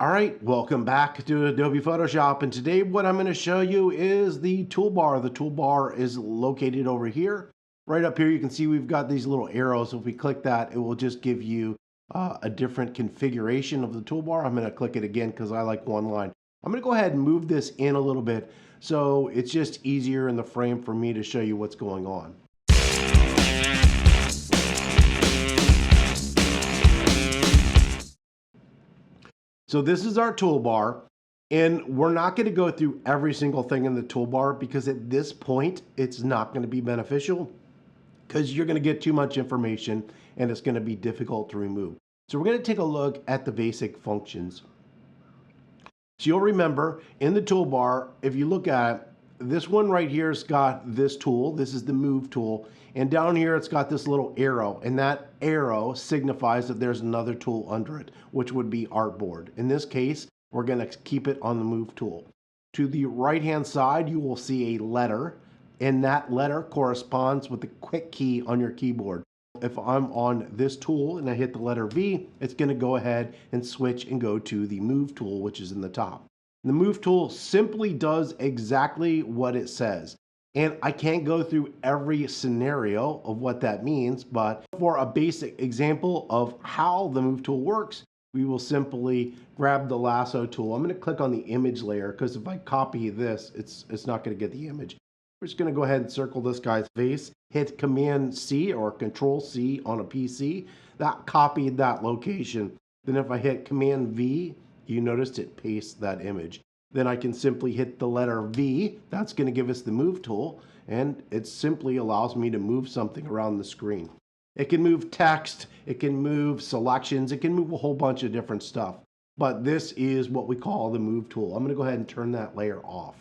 All right, welcome back to Adobe Photoshop, and today what I'm going to show you is the toolbar. The toolbar is located over here. Right up here you can see we've got these little arrows. If we click that, it will just give you a different configuration of the toolbar. I'm going to click it again because I like one line. I'm going to go ahead and move this in a little bit so it's just easier in the frame for me to show you what's going on. So this is our toolbar, and we're not going to go through every single thing in the toolbar because at this point, it's not going to be beneficial because you're going to get too much information and it's going to be difficult to remove. So we're going to take a look at the basic functions. So you'll remember in the toolbar, if you look at it, this one right here has got this tool. This is the move tool. And down here, it's got this little arrow. And that arrow signifies that there's another tool under it, which would be artboard. In this case, we're going to keep it on the move tool. To the right-hand side, you will see a letter. And that letter corresponds with the quick key on your keyboard. If I'm on this tool and I hit the letter V, it's going to go ahead and switch and go to the move tool, which is in the top. The move tool simply does exactly what it says. And I can't go through every scenario of what that means, but for a basic example of how the move tool works, we will simply grab the lasso tool. I'm going to click on the image layer because if I copy this, it's not going to get the image. We're just going to go ahead and circle this guy's face, hit Command C or Control C on a PC. That copied that location. Then if I hit Command V, you noticed it pastes that image. Then I can simply hit the letter V. That's going to give us the move tool, and it simply allows me to move something around the screen. It can move text, it can move selections, it can move a whole bunch of different stuff. But this is what we call the move tool. I'm going to go ahead and turn that layer off.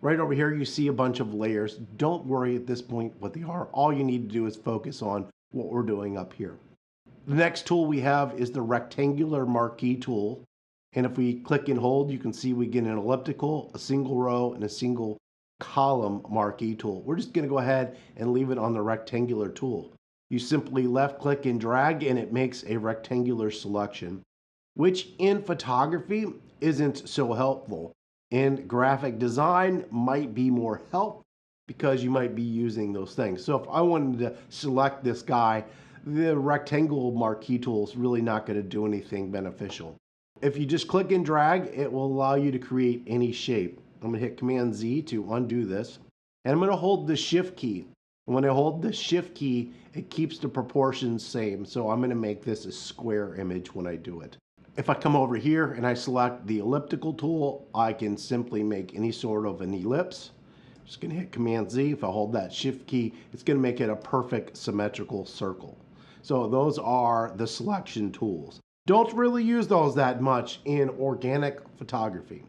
Right over here, you see a bunch of layers. Don't worry at this point what they are. All you need to do is focus on what we're doing up here. The next tool we have is the rectangular marquee tool. And if we click and hold, you can see we get an elliptical, a single row, and a single column marquee tool. We're just going to go ahead and leave it on the rectangular tool. You simply left click and drag, and it makes a rectangular selection, which in photography isn't so helpful. In graphic design might be more helpful because you might be using those things. So if I wanted to select this guy, the rectangle marquee tool is really not going to do anything beneficial. If you just click and drag, it will allow you to create any shape. I'm going to hit Command Z to undo this. And I'm going to hold the Shift key. And when I hold the Shift key, it keeps the proportions same. So I'm going to make this a square image when I do it. If I come over here and I select the elliptical tool, I can simply make any sort of an ellipse. I'm just going to hit Command Z. If I hold that Shift key, it's going to make it a perfect symmetrical circle. So those are the selection tools. Don't really use those that much in organic photography.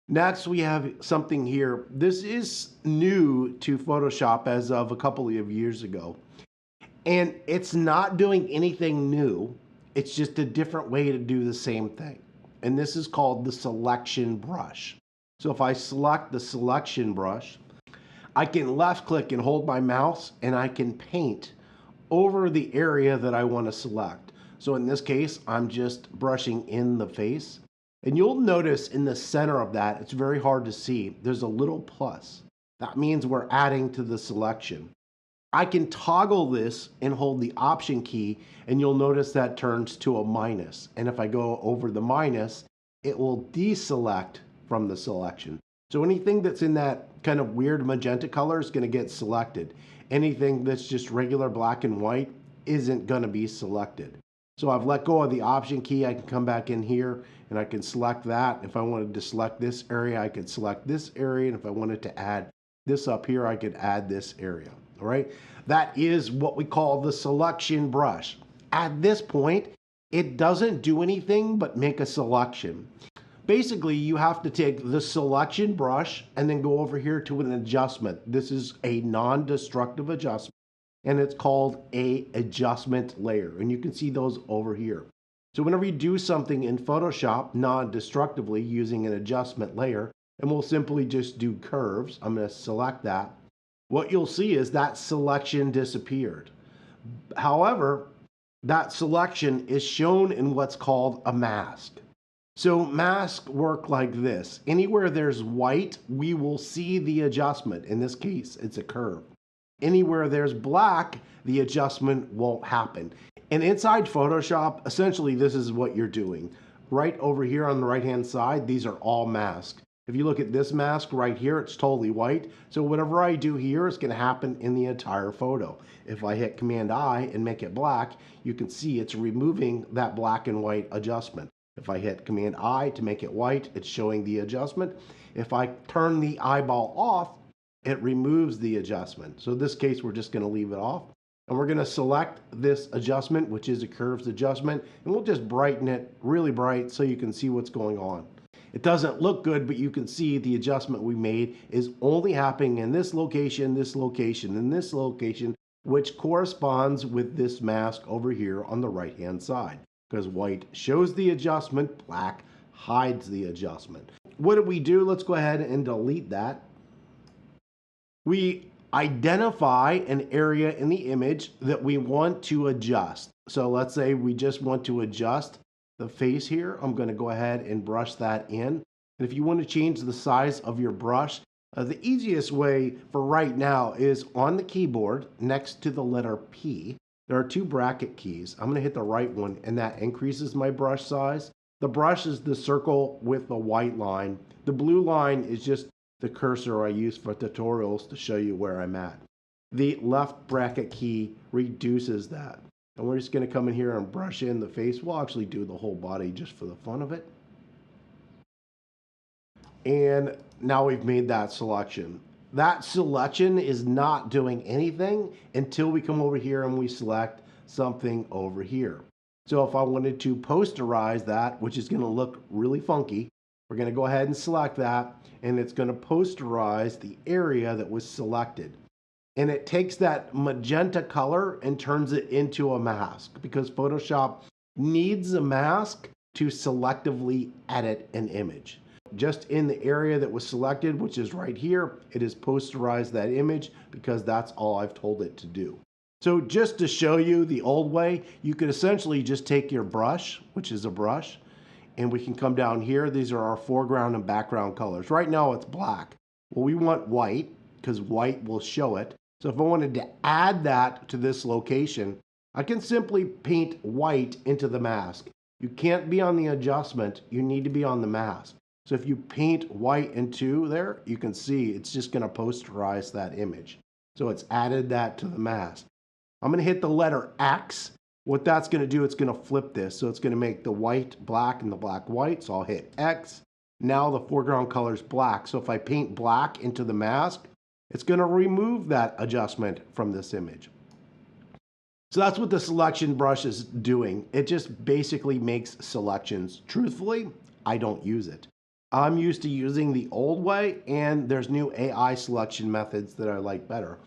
Next, we have something here. This is new to Photoshop as of a couple of years ago. And it's not doing anything new. It's just a different way to do the same thing. And this is called the selection brush. So if I select the selection brush, I can left click and hold my mouse and I can paint over the area that I want to select. So in this case, I'm just brushing in the face. And you'll notice in the center of that, it's very hard to see. There's a little plus. That means we're adding to the selection. I can toggle this and hold the Option key, and you'll notice that turns to a minus. And if I go over the minus, it will deselect from the selection. So anything that's in that kind of weird magenta color is going to get selected. Anything that's just regular black and white isn't going to be selected. So I've let go of the Option key. I can come back in here and I can select that. If I wanted to select this area, I could select this area. And if I wanted to add this up here, I could add this area. All right, that is what we call the selection brush. At this point, it doesn't do anything but make a selection. Basically, you have to take the selection brush and then go over here to an adjustment. This is a non-destructive adjustment, and it's called a adjustment layer. And you can see those over here. So whenever you do something in Photoshop non-destructively using an adjustment layer, and we'll simply just do curves, I'm going to select that. What you'll see is that selection disappeared. However, that selection is shown in what's called a mask. So masks work like this. Anywhere there's white, we will see the adjustment. In this case, it's a curve. Anywhere there's black, the adjustment won't happen. And inside Photoshop, essentially this is what you're doing. Right over here on the right-hand side, these are all masks. If you look at this mask right here, it's totally white. So whatever I do here is going to happen in the entire photo. If I hit Command I and make it black, you can see it's removing that black and white adjustment. If I hit Command I to make it white, it's showing the adjustment. If I turn the eyeball off, it removes the adjustment. So in this case, we're just going to leave it off. And we're going to select this adjustment, which is a curves adjustment, and we'll just brighten it really bright so you can see what's going on. It doesn't look good, but you can see the adjustment we made is only happening in this location, and this location, which corresponds with this mask over here on the right-hand side. Because white shows the adjustment, black hides the adjustment. What do we do? Let's go ahead and delete that. We identify an area in the image that we want to adjust. So let's say we just want to adjust the face here. I'm going to go ahead and brush that in. And if you want to change the size of your brush, the easiest way for right now is on the keyboard next to the letter P. There are two bracket keys. I'm going to hit the right one, and that increases my brush size. The brush is the circle with the white line. The blue line is just the cursor I use for tutorials to show you where I'm at. The left bracket key reduces that. And we're just going to come in here and brush in the face. We'll actually do the whole body just for the fun of it. And now we've made that selection. That selection is not doing anything until we come over here and we select something over here. So if I wanted to posterize that, which is going to look really funky, we're going to go ahead and select that, and it's going to posterize the area that was selected. And it takes that magenta color and turns it into a mask, because Photoshop needs a mask to selectively edit an image. Just in the area that was selected, which is right here, it has posterized that image because that's all I've told it to do. So just to show you the old way, you could essentially just take your brush, which is a brush, and we can come down here. These are our foreground and background colors. Right now it's black. Well, we want white because white will show it. So if I wanted to add that to this location, I can simply paint white into the mask. You can't be on the adjustment, you need to be on the mask. So if you paint white into there, you can see it's just going to posterize that image. So it's added that to the mask. I'm going to hit the letter X. What that's going to do, it's going to flip this. So it's going to make the white black and the black white. So I'll hit X. Now the foreground color is black. So if I paint black into the mask, it's going to remove that adjustment from this image. So that's what the selection brush is doing. It just basically makes selections. Truthfully, I don't use it. I'm used to using the old way, and there's new AI selection methods that I like better.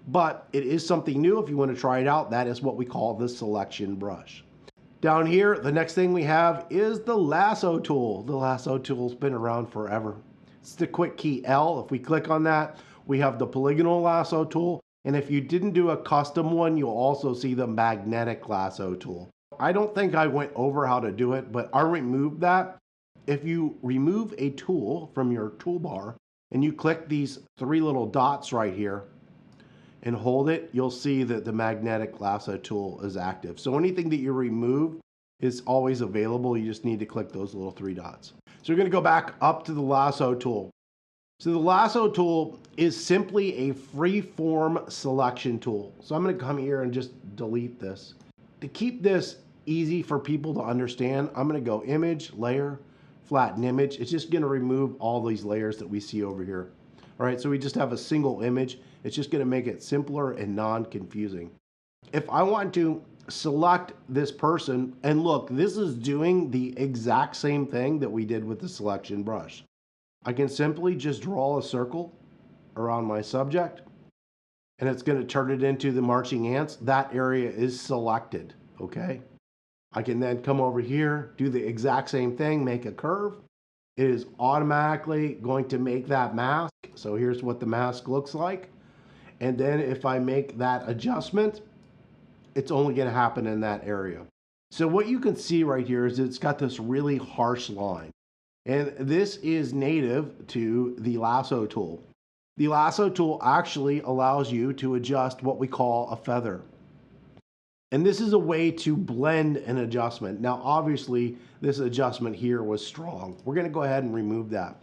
But it is something new. If you want to try it out, that is what we call the selection brush. Down here, the next thing we have is the lasso tool. The lasso tool's been around forever. It's the quick key L. If we click on that, we have the polygonal lasso tool. And if you didn't do a custom one, you'll also see the magnetic lasso tool. I don't think I went over how to do it, but I removed that. If you remove a tool from your toolbar and you click these three little dots right here and hold it, you'll see that the magnetic lasso tool is active. So anything that you remove is always available. You just need to click those little three dots. So we're going to go back up to the lasso tool. So the lasso tool is simply a free-form selection tool. So I'm going to come here and just delete this. To keep this easy for people to understand, I'm going to go Image, Layer, Flatten Image. It's just going to remove all these layers that we see over here. All right, so we just have a single image. It's just going to make it simpler and non-confusing. If I want to select this person, and look, this is doing the exact same thing that we did with the selection brush. I can simply just draw a circle around my subject, and it's going to turn it into the marching ants. That area is selected, okay? I can then come over here, do the exact same thing, make a curve. It is automatically going to make that mask. So here's what the mask looks like. And then if I make that adjustment, it's only going to happen in that area. So what you can see right here is it's got this really harsh line. And this is native to the lasso tool. The lasso tool actually allows you to adjust what we call a feather. And this is a way to blend an adjustment. Now, obviously, this adjustment here was strong. We're going to go ahead and remove that.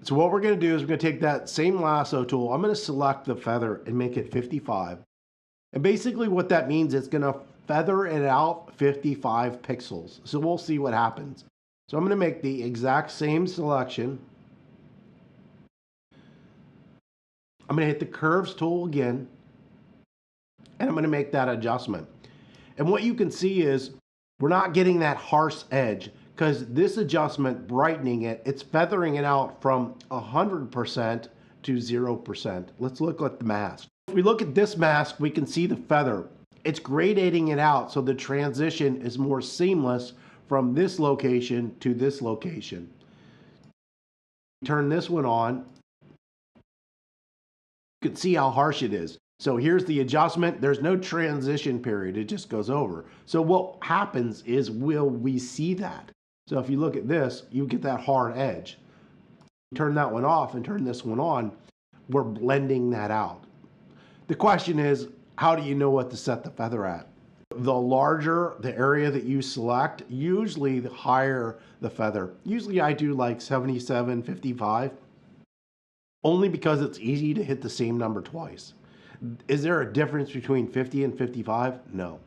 So what we're going to do is we're going to take that same lasso tool. I'm going to select the feather and make it 55. And basically what that means is it's going to feather it out 55 pixels. So we'll see what happens. So I'm going to make the exact same selection. I'm going to hit the curves tool again, and I'm going to make that adjustment. And what you can see is we're not getting that harsh edge because this adjustment, brightening it, it's feathering it out from 100% to 0%. Let's look at the mask. If we look at this mask, we can see the feather. It's gradating it out so the transition is more seamless from this location to this location. Turn this one on. You can see how harsh it is. So here's the adjustment. There's no transition period. It just goes over. So what happens is, will we see that? So if you look at this, you get that hard edge. Turn that one off and turn this one on. We're blending that out. The question is, how do you know what to set the feather at? The larger the area that you select, usually the higher the feather. Usually I do like 77, 55, only because it's easy to hit the same number twice. Is there a difference between 50 and 55? No.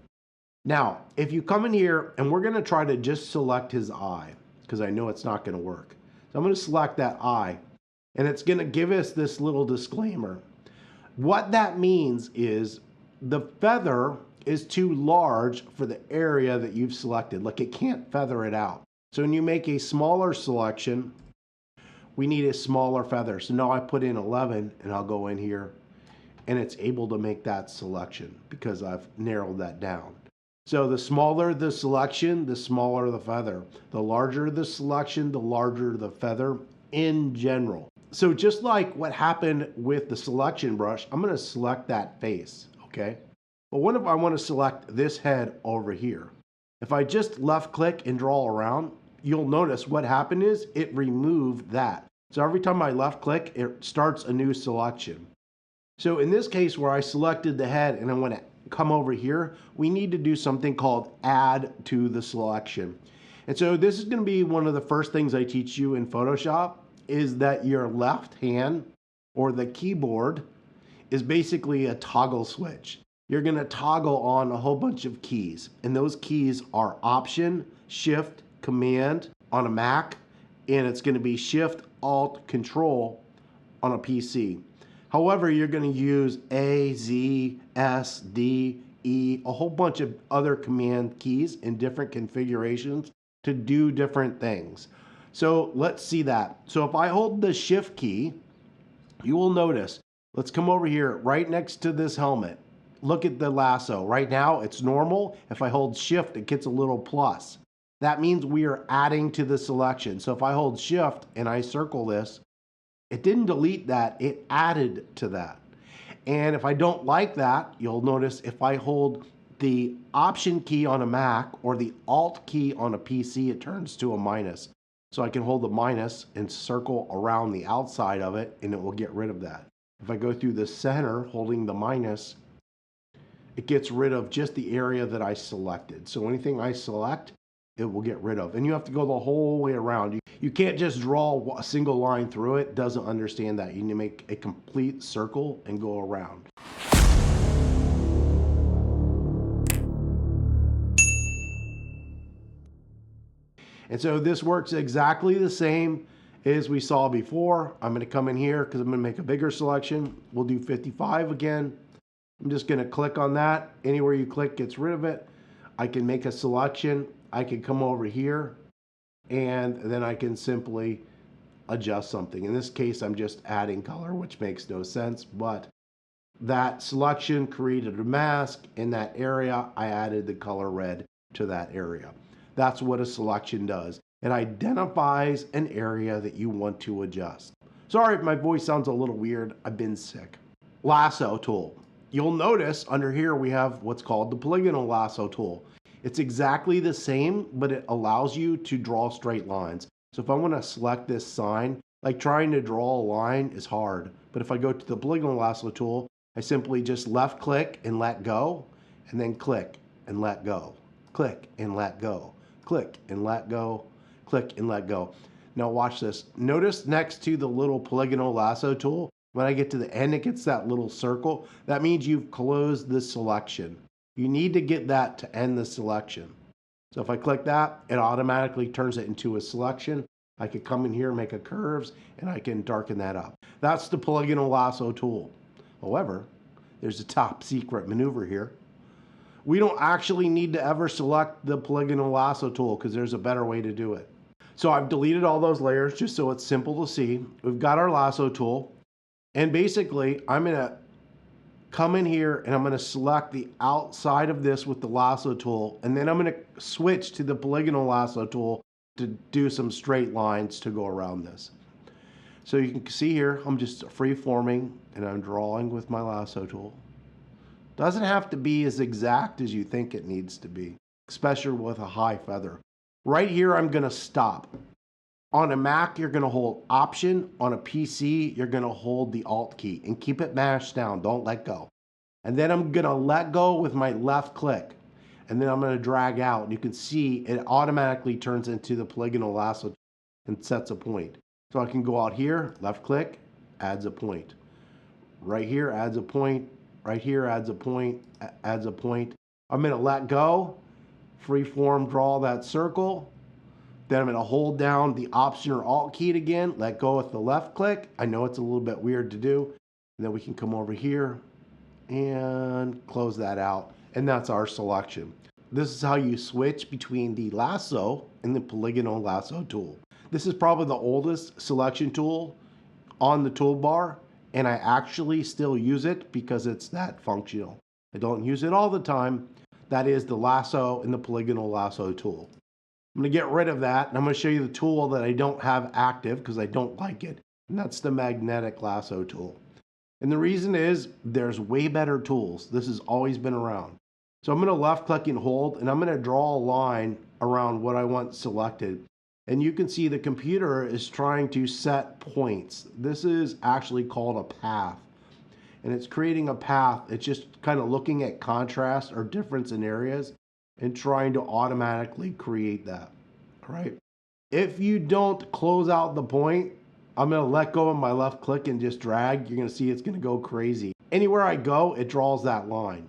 Now, if you come in here and we're going to try to just select his eye, because I know it's not going to work. So I'm going to select that eye, and it's going to give us this little disclaimer. What that means is the feather is too large for the area that you've selected. Like, it can't feather it out. So when you make a smaller selection, we need a smaller feather. So now I put in 11, and I'll go in here, and it's able to make that selection because I've narrowed that down. So the smaller the selection, the smaller the feather. The larger the selection, the larger the feather in general. So just like what happened with the selection brush, I'm going to select that face, okay? But what if I want to select this head over here? If I just left click and draw around, you'll notice what happened is it removed that. So every time I left click, it starts a new selection. So in this case where I selected the head and I want to come over here, we need to do something called add to the selection. And so this is going to be one of the first things I teach you in Photoshop, is that your left hand or the keyboard is basically a toggle switch. You're going to toggle on a whole bunch of keys, and those keys are Option, Shift, Command on a Mac, and it's going to be Shift, Alt, Control on a PC. However, you're going to use A, Z, S, D, E, a whole bunch of other command keys in different configurations to do different things. So let's see that. So if I hold the Shift key, you will notice, let's come over here right next to this helmet. Look at the lasso. Right now it's normal. If I hold Shift, it gets a little plus. That means we are adding to the selection. So if I hold Shift and I circle this, it didn't delete that, it added to that. And if I don't like that, you'll notice if I hold the Option key on a Mac or the Alt key on a PC, it turns to a minus. So I can hold the minus and circle around the outside of it, and it will get rid of that. If I go through the center holding the minus, it gets rid of just the area that I selected. So anything I select, it will get rid of. And you have to go the whole way around. You can't just draw a single line through it. It doesn't understand that. You need to make a complete circle and go around. And so this works exactly the same as we saw before. I'm going to come in here because I'm going to make a bigger selection. We'll do 55 again. I'm just going to click on that. Anywhere you click gets rid of it. I can make a selection. I can come over here, and then I can simply adjust something. In this case, I'm just adding color, which makes no sense, but that selection created a mask. In that area, I added the color red to that area. That's what a selection does. It identifies an area that you want to adjust. Sorry if my voice sounds a little weird. I've been sick. Lasso tool. You'll notice under here we have what's called the polygonal lasso tool. It's exactly the same, but it allows you to draw straight lines. So if I want to select this sign, like trying to draw a line is hard. But if I go to the polygonal lasso tool, I simply just left click and let go, and then click and let go, click and let go, click and let go, click and let go. Now watch this. Notice next to the little polygonal lasso tool, when I get to the end, it gets that little circle. That means you've closed the selection. You need to get that to end the selection. So if I click that, it automatically turns it into a selection. I could come in here, make a curves, and I can darken that up. That's the polygonal lasso tool. However, there's a top secret maneuver here. We don't actually need to ever select the polygonal lasso tool because there's a better way to do it. So I've deleted all those layers just so it's simple to see. We've got our lasso tool, and basically I'm gonna come in here and I'm gonna select the outside of this with the lasso tool, and then I'm gonna switch to the polygonal lasso tool to do some straight lines to go around this. So you can see here, I'm just free forming and I'm drawing with my lasso tool. Doesn't have to be as exact as you think it needs to be, especially with a high feather. Right here, I'm gonna stop. On a Mac, you're gonna hold Option. On a PC, you're gonna hold the Alt key and keep it mashed down, don't let go. And then I'm gonna let go with my left click. And then I'm gonna drag out. And you can see it automatically turns into the polygonal lasso and sets a point. So I can go out here, left click, adds a point. Right here, adds a point. Right here, adds a point, adds a point. I'm gonna let go, freeform draw that circle. Then I'm gonna hold down the Option or Alt key again, let go with the left click. I know it's a little bit weird to do. And then we can come over here and close that out. And that's our selection. This is how you switch between the lasso and the polygonal lasso tool. This is probably the oldest selection tool on the toolbar, and I actually still use it because it's that functional. I don't use it all the time. That is the lasso and the polygonal lasso tool. I'm gonna get rid of that, and I'm gonna show you the tool that I don't have active because I don't like it, and that's the magnetic lasso tool. And the reason is there's way better tools. This has always been around. So I'm gonna left click and hold, and I'm gonna draw a line around what I want selected. And you can see the computer is trying to set points. This is actually called a path. And it's creating a path. It's just kind of looking at contrast or difference in areas and trying to automatically create that, all right? If you don't close out the point, I'm gonna let go of my left click and just drag. You're gonna see it's gonna go crazy. Anywhere I go, it draws that line.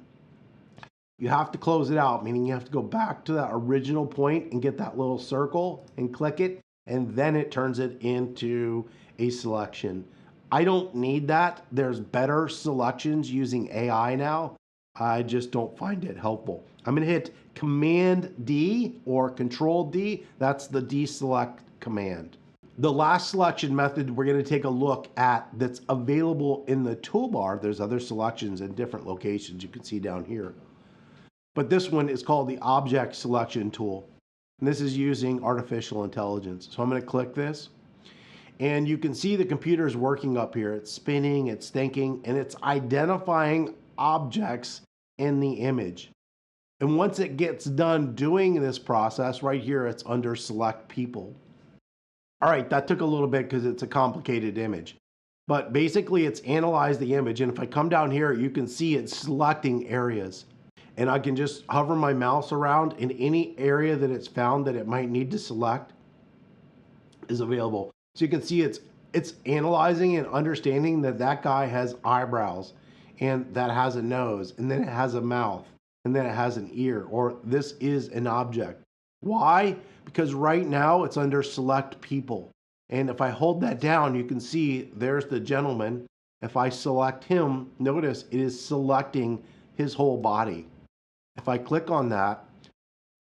You have to close it out, meaning you have to go back to that original point and get that little circle and click it, and then it turns it into a selection. I don't need that. There's better selections using AI now. I just don't find it helpful. I'm gonna hit Command D or Control D. That's the deselect command. The last selection method we're gonna take a look at that's available in the toolbar. There's other selections in different locations you can see down here. But this one is called the object selection tool. And this is using artificial intelligence. So I'm gonna click this, and you can see the computer's working up here. It's spinning, it's thinking, and it's identifying objects in the image. And once it gets done doing this process, right here, it's under select people. All right, that took a little bit because it's a complicated image. But basically it's analyzed the image, and if I come down here, you can see it's selecting areas. And I can just hover my mouse around, and any area that it's found that it might need to select is available. So you can see it's analyzing and understanding that that guy has eyebrows, and that has a nose, and then it has a mouth, and then it has an ear, or this is an object. Why? Because right now it's under select people. And if I hold that down, you can see there's the gentleman. If I select him, notice it is selecting his whole body. If I click on that,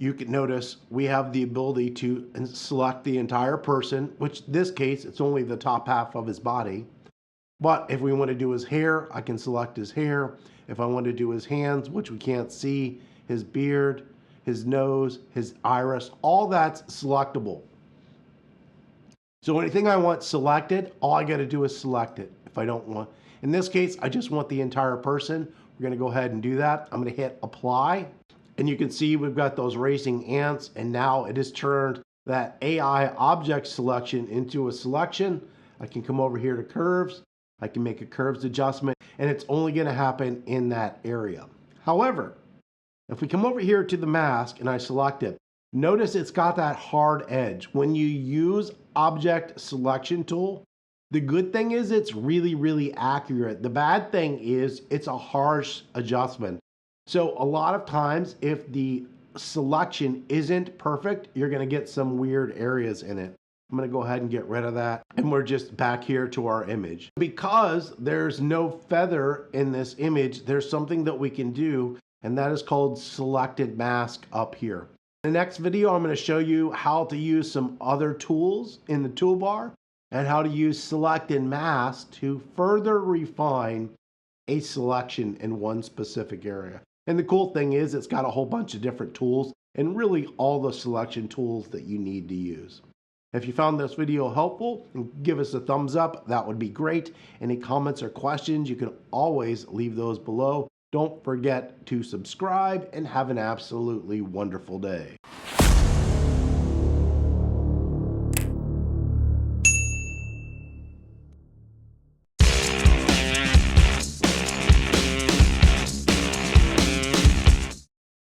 you can notice we have the ability to select the entire person, which in this case, it's only the top half of his body. But if we want to do his hair, I can select his hair. If I want to do his hands, which we can't see, his beard, his nose, his iris, all that's selectable. So anything I want selected, all I got to do is select it. If I don't want, in this case, I just want the entire person. We're going to go ahead and do that. I'm going to hit apply, And you can see we've got those racing ants, and now it has turned that AI object selection into a selection. I can come over here to curves. I can make a curves adjustment, and it's only going to happen in that area. However, if we come over here to the mask and I select it, notice it's got that hard edge. When you use object selection tool, the good thing is it's really, really accurate. The bad thing is it's a harsh adjustment. So a lot of times if the selection isn't perfect, you're going to get some weird areas in it. I'm going to go ahead and get rid of that. And we're just back here to our image. Because there's no feather in this image, there's something that we can do, and that is called selected mask up here. In the next video, I'm going to show you how to use some other tools in the toolbar and how to use select and mask to further refine a selection in one specific area. And the cool thing is it's got a whole bunch of different tools and really all the selection tools that you need to use. If you found this video helpful, give us a thumbs up. That would be great. Any comments or questions, you can always leave those below. Don't forget to subscribe and have an absolutely wonderful day.